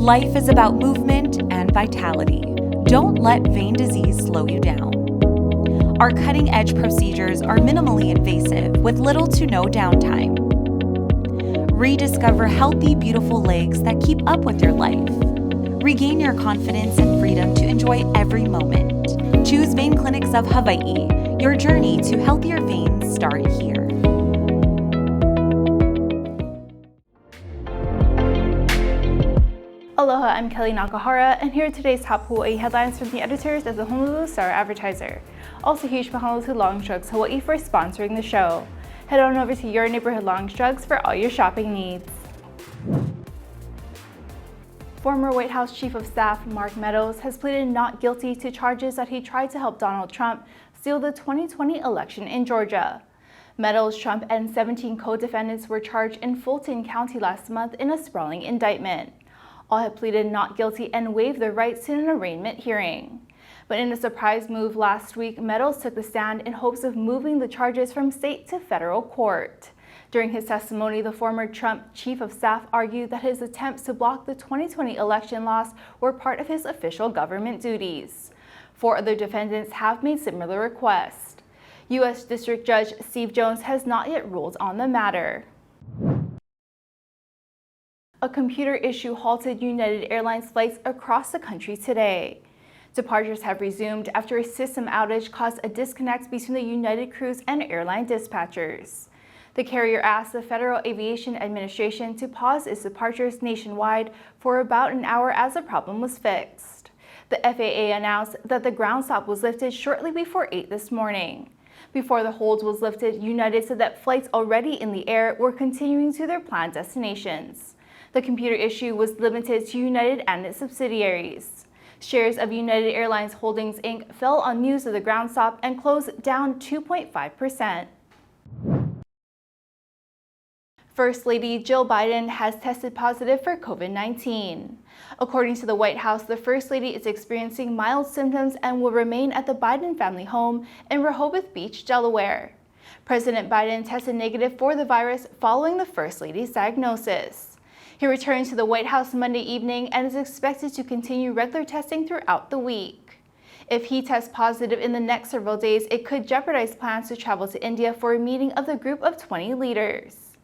Life is about movement and vitality. Don't let vein disease slow you down. Our cutting-edge procedures are minimally invasive with little to no downtime. Rediscover healthy, beautiful legs that keep up with your life. Regain your confidence and freedom to enjoy every moment. Choose Vein Clinics of Hawaii. Your journey to healthier veins start here. Aloha, I'm Kellie Nakahara, and here are today's top Hawaii headlines from the editors of the Honolulu Star-Advertiser. Also, huge mahalo to Long Strugs Hawaii for sponsoring the show. Head on over to your neighborhood Long Strugs for all your shopping needs. Former White House Chief of Staff Mark Meadows has pleaded not guilty to charges that he tried to help Donald Trump steal the 2020 election in Georgia. Meadows, Trump, and 17 co-defendants were charged in Fulton County last month in a sprawling indictment. All had pleaded not guilty and waived their rights to an arraignment hearing. But in a surprise move last week, Meadows took the stand in hopes of moving the charges from state to federal court. During his testimony, the former Trump chief of staff argued that his attempts to block the 2020 election loss were part of his official government duties. 4 other defendants have made similar requests. U.S. District Judge Steve Jones has not yet ruled on the matter. A computer issue halted United Airlines flights across the country today. Departures have resumed after a system outage caused a disconnect between the United crews and airline dispatchers. The carrier asked the Federal Aviation Administration to pause its departures nationwide for about an hour as the problem was fixed. The FAA announced that the ground stop was lifted shortly before 8 this morning. Before the hold was lifted, United said that flights already in the air were continuing to their planned destinations. The computer issue was limited to United and its subsidiaries. Shares of United Airlines Holdings, Inc. fell on news of the ground stop and closed down 2.5%. First Lady Jill Biden has tested positive for COVID-19. According to the White House, the First Lady is experiencing mild symptoms and will remain at the Biden family home in Rehoboth Beach, Delaware. President Biden tested negative for the virus following the First Lady's diagnosis. He returned to the White House Monday evening and is expected to continue regular testing throughout the week. If he tests positive in the next several days, it could jeopardize plans to travel to India for a meeting of the group of 20 leaders.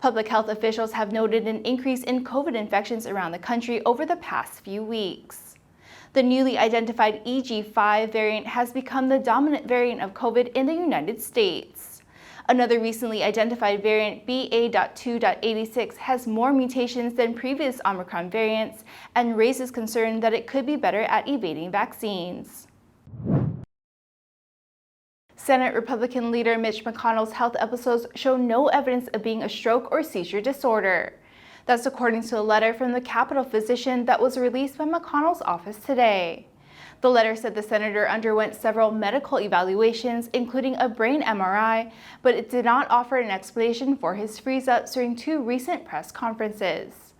Public health officials have noted an increase in COVID infections around the country over the past few weeks. The newly identified EG5 variant has become the dominant variant of COVID in the United States. Another recently identified variant, BA.2.86, has more mutations than previous Omicron variants and raises concern that it could be better at evading vaccines. Senate Republican leader Mitch McConnell's health episodes show no evidence of being a stroke or seizure disorder. That's according to a letter from the Capitol physician that was released by McConnell's office today. The letter said the senator underwent several medical evaluations, including a brain MRI, but it did not offer an explanation for his freeze-ups during 2 recent press conferences.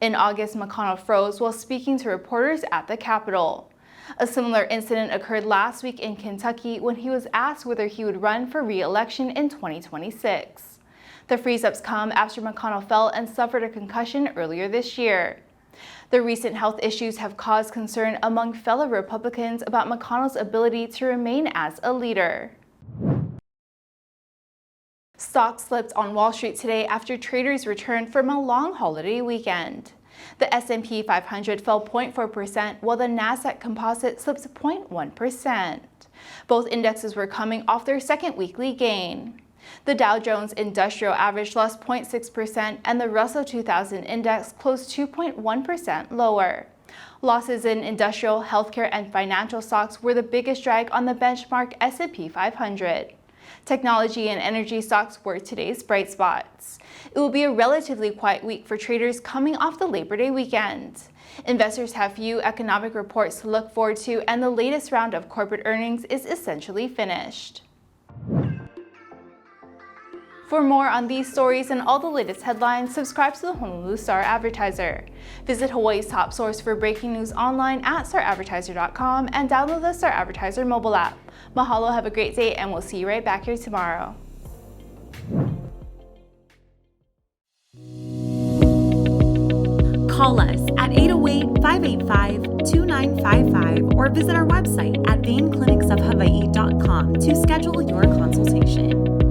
In August, McConnell froze while speaking to reporters at the Capitol. A similar incident occurred last week in Kentucky when he was asked whether he would run for re-election in 2026. The freeze-ups come after McConnell fell and suffered a concussion earlier this year. The recent health issues have caused concern among fellow Republicans about McConnell's ability to remain as a leader. Stocks slipped on Wall Street today after traders returned from a long holiday weekend. The S&P 500 fell 0.4%, while the Nasdaq Composite slipped 0.1%. Both indexes were coming off their second weekly gain. The Dow Jones Industrial Average lost 0.6% and the Russell 2000 Index closed 2.1% lower. Losses in industrial, healthcare, and financial stocks were the biggest drag on the benchmark S&P 500. Technology and energy stocks were today's bright spots. It will be a relatively quiet week for traders coming off the Labor Day weekend. Investors have few economic reports to look forward to, and the latest round of corporate earnings is essentially finished. For more on these stories and all the latest headlines, subscribe to the Honolulu Star-Advertiser. Visit Hawaii's top source for breaking news online at staradvertiser.com and download the Star-Advertiser mobile app. Mahalo, have a great day, and we'll see you right back here tomorrow. Call us at 808 585-2955 or visit our website at veinclinicsofhawaii.com to schedule your consultation.